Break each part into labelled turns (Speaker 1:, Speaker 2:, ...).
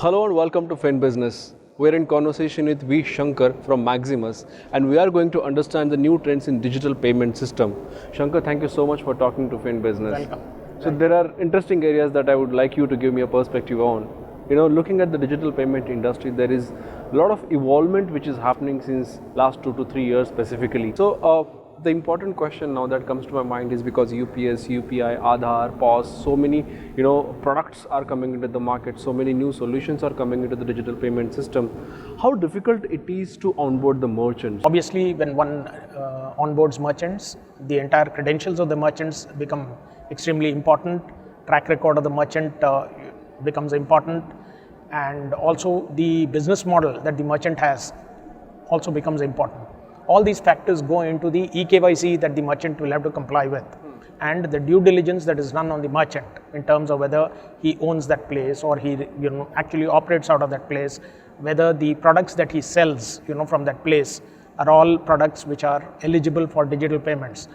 Speaker 1: Hello and welcome to Fin Business. We're in conversation with V. Shankar from Maximus, and we are going to understand the new trends in digital payment system. Shankar, thank you so much for talking to Fin Business.
Speaker 2: Welcome.
Speaker 1: So there are interesting areas that I would like you to give me a perspective on. Looking at the digital payment industry, there is a lot of evolvement which is happening since last 2 to 3 years specifically. So the important question now that comes to my mind is because UPS, UPI, Aadhaar, POS, so many products are coming into the market, so many new solutions are coming into the digital payment system. How difficult it is to onboard the merchants?
Speaker 2: Obviously, when one onboards merchants, the entire credentials of the merchants become extremely important. Track record of the merchant becomes important, and also the business model that the merchant has also becomes important. All these factors go into the eKYC that the merchant will have to comply with, and the due diligence that is done on the merchant in terms of whether he owns that place or he actually operates out of that place, whether the products that he sells from that place are all products which are eligible for digital payments.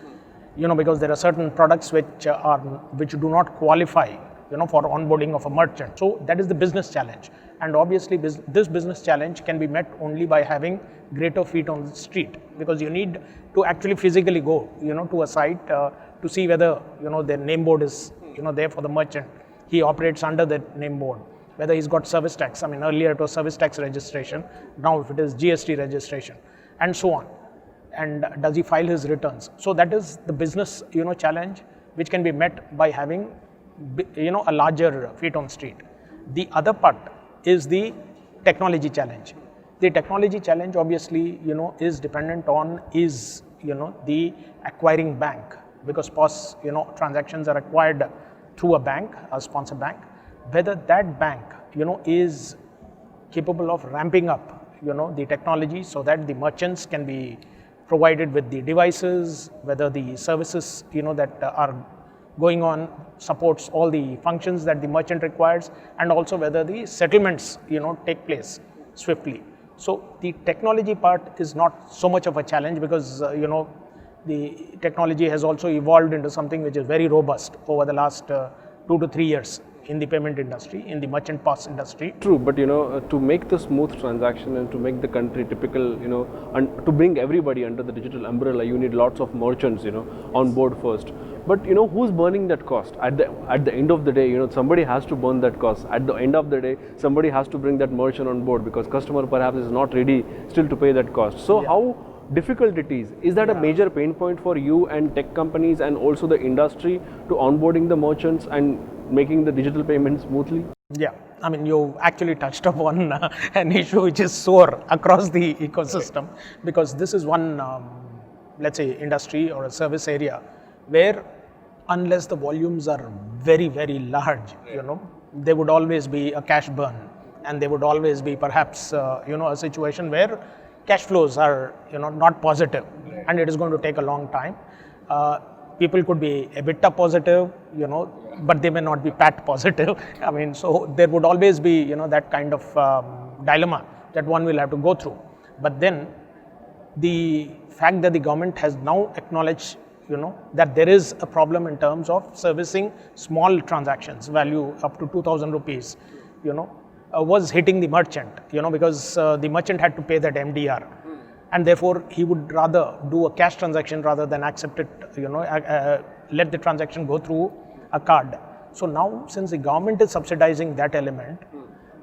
Speaker 2: Because there are certain products which do not qualify for onboarding of a merchant. So that is the business challenge, and obviously this business challenge can be met only by having greater feet on the street, because you need to actually physically go to a site to see whether their name board is there for the merchant, he operates under that name board, whether he's got service tax. I mean, earlier it was service tax registration, now if it is GST registration, and so on, and does he file his returns. So that is the business challenge, which can be met by having a larger feet on street. The other part is the technology challenge. The technology challenge obviously is dependent on the acquiring bank, because POS transactions are acquired through a bank, a sponsor bank, whether that bank is capable of ramping up the technology so that the merchants can be provided with the devices, whether the services that are going on supports all the functions that the merchant requires, and also whether the settlements take place swiftly. So the technology part is not so much of a challenge, because the technology has also evolved into something which is very robust over the last 2 to 3 years in the payment industry, in the merchant POS industry.
Speaker 1: True, but to make the smooth transaction and to make the country typical, and to bring everybody under the digital umbrella, you need lots of merchants, on board first. But who's burning that cost? At the end of the day, somebody has to burn that cost. At the end of the day, somebody has to bring that merchant on board, because customer perhaps is not ready still to pay that cost. So how difficult it is that a major pain point for you and tech companies and also the industry to onboarding the merchants and making the digital payments smoothly?
Speaker 2: Yeah, I mean, you actually touched upon an issue which is sore across the ecosystem, because this is one, let's say, industry or a service area where unless the volumes are very, very large, there would always be a cash burn, and there would always be perhaps, a situation where cash flows are, not positive, and it is going to take a long time. People could be EBITDA positive, but they may not be PAT positive. I mean, so there would always be, that kind of dilemma that one will have to go through. But then the fact that the government has now acknowledged, that there is a problem in terms of servicing small transactions, value up to 2,000 rupees, was hitting the merchant, because the merchant had to pay that MDR. And therefore, he would rather do a cash transaction rather than accept it, let the transaction go through a card. So now, since the government is subsidizing that element,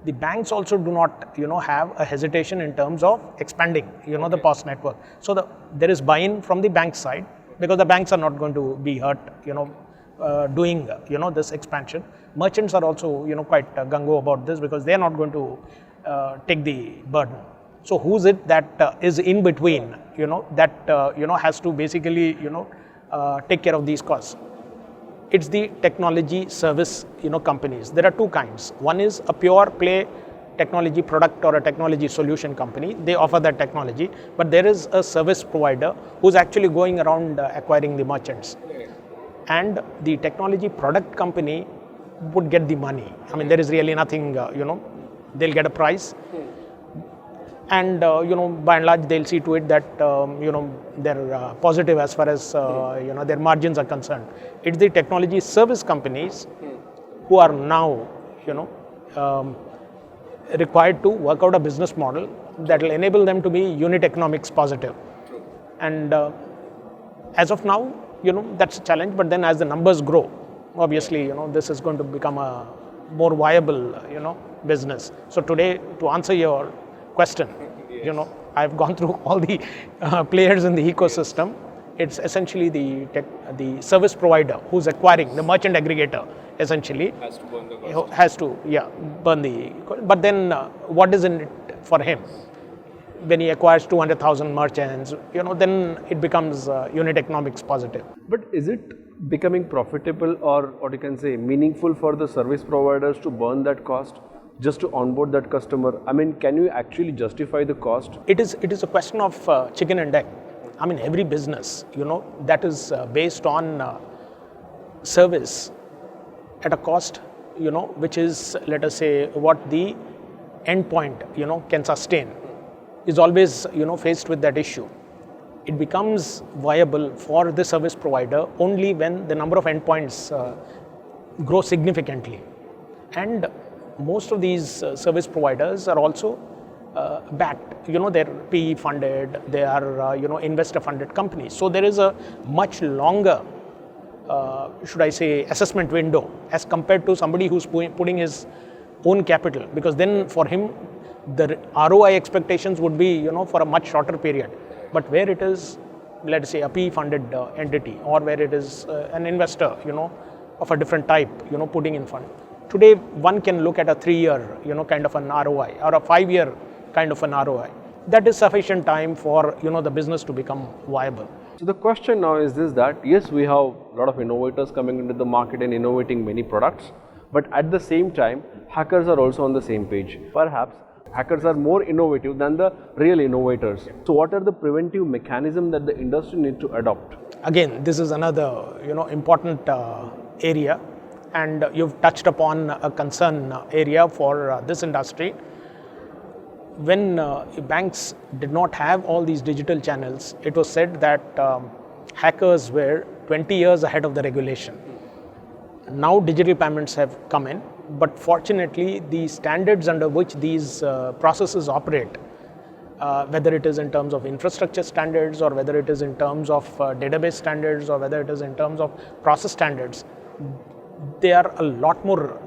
Speaker 2: the banks also do not, have a hesitation in terms of expanding, the POS network. So there is buy-in from the bank side, because the banks are not going to be hurt, doing, this expansion. Merchants are also, quite gung-ho about this, because they are not going to take the burden. So who's it that is in between, that has to basically, take care of these costs? It's the technology service, companies. There are two kinds. One is a pure play technology product or a technology solution company. They offer that technology, but there is a service provider who's actually going around acquiring the merchants. And the technology product company would get the money. I mean, there is really nothing, they'll get a price. And by and large, they'll see to it that they're positive as far as their margins are concerned. It's the technology service companies who are now required to work out a business model that will enable them to be unit economics positive. And as of now, that's a challenge. But then as the numbers grow, obviously, this is going to become a more viable, business. So today, to answer your question, I've gone through all the players in the ecosystem. It's essentially the service provider who's acquiring, the merchant aggregator, essentially
Speaker 1: Has to burn the cost.
Speaker 2: has to burn the. But then what is in it for him? When he acquires 200,000 merchants, then it becomes unit economics positive.
Speaker 1: But is it becoming profitable, or what you can say, meaningful for the service providers to burn that cost just to onboard that customer? I mean, can you actually justify the cost?
Speaker 2: It is a question of chicken and egg. I mean, every business, that is based on service at a cost, which is, let us say, what the endpoint, can sustain, is always, faced with that issue. It becomes viable for the service provider only when the number of endpoints grow significantly. And most of these service providers are also backed. They're PE funded, they are, investor funded companies. So there is a much longer, should I say, assessment window as compared to somebody who's putting his own capital, because then for him, the ROI expectations would be, for a much shorter period. But where it is, let's say, a PE funded entity, or where it is an investor, of a different type, putting in fund. Today, one can look at a 3-year, kind of an ROI, or a 5-year kind of an ROI. That is sufficient time for, the business to become viable.
Speaker 1: So the question now is this, that yes, we have a lot of innovators coming into the market and innovating many products, but at the same time, hackers are also on the same page. Perhaps hackers are more innovative than the real innovators. So what are the preventive mechanisms that the industry needs to adopt?
Speaker 2: Again, this is another, important area, and you've touched upon a concern area for this industry. When banks did not have all these digital channels, it was said that hackers were 20 years ahead of the regulation. Now digital payments have come in, but fortunately the standards under which these processes operate, whether it is in terms of infrastructure standards, or whether it is in terms of database standards, or whether it is in terms of process standards, they are a lot more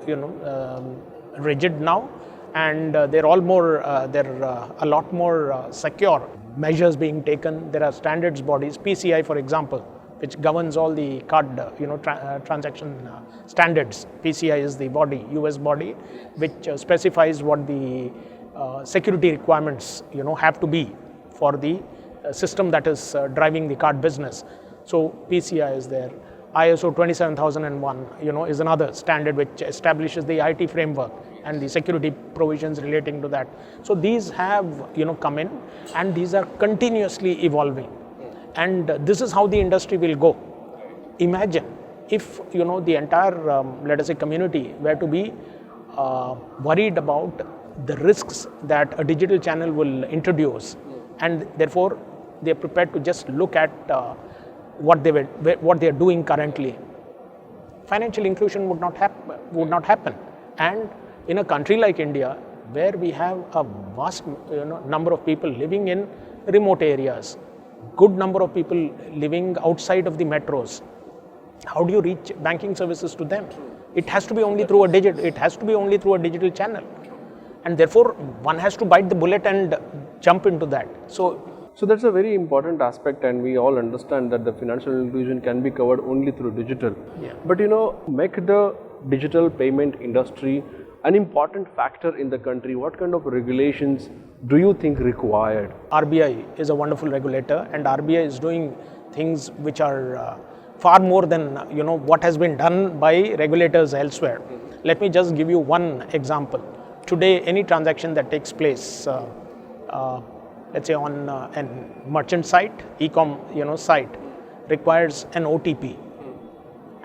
Speaker 2: rigid now, and they're a lot more secure. Measures being taken. There are standards bodies, PCI for example, which governs all the card transaction standards. PCI is the body, US body, which specifies what the security requirements have to be for the system that is driving the card business. So PCI is there. ISO 27001 is another standard which establishes the IT framework and the security provisions relating to that. So these have come in, and these are continuously evolving, and this is how the industry will go. Imagine if the entire let us say community were to be worried about the risks that a digital channel will introduce, and therefore they are prepared to just look at what they are doing currently. Financial inclusion would not happen. And in a country like India, where we have a vast number of people living in remote areas, good number of people living outside of the metros, how do you reach banking services to them? It has to be only through a digital channel, and therefore one has to bite the bullet and jump into that.
Speaker 1: So that's a very important aspect, and we all understand that the financial inclusion can be covered only through digital.
Speaker 2: Yeah.
Speaker 1: But make the digital payment industry an important factor in the country. What kind of regulations do you think required?
Speaker 2: RBI is a wonderful regulator, and RBI is doing things which are far more than what has been done by regulators elsewhere. Let me just give you one example. Today, any transaction that takes place, let's say on a merchant site, e-com site, requires an OTP,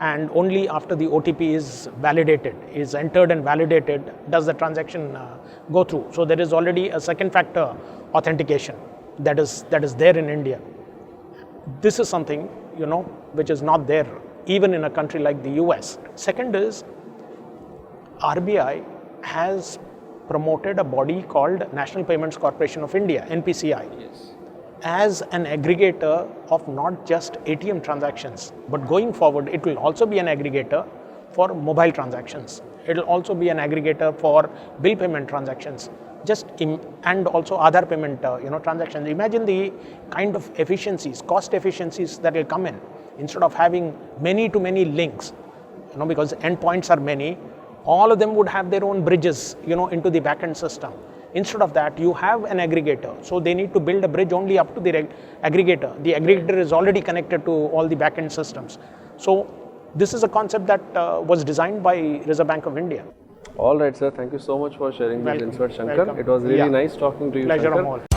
Speaker 2: and only after the OTP is entered and validated, does the transaction go through. So there is already a second factor authentication that is there in India. This is something which is not there even in a country like the US. Second is, RBI has promoted a body called National Payments Corporation of India, NPCI, as an aggregator of not just ATM transactions, but going forward, it will also be an aggregator for mobile transactions. It will also be an aggregator for bill payment transactions, and also Aadhaar payment transactions. Imagine the kind of efficiencies, cost efficiencies that will come in instead of having many to many links, because endpoints are many. All of them would have their own bridges, into the backend system. Instead of that, you have an aggregator. So they need to build a bridge only up to the aggregator. The aggregator is already connected to all the backend systems. So this is a concept that was designed by Reserve Bank of India.
Speaker 1: All right, sir. Thank you so much for sharing these insights, Shankar.
Speaker 2: Welcome.
Speaker 1: It was really nice talking to you,
Speaker 2: Pleasure
Speaker 1: Shankar.
Speaker 2: of all.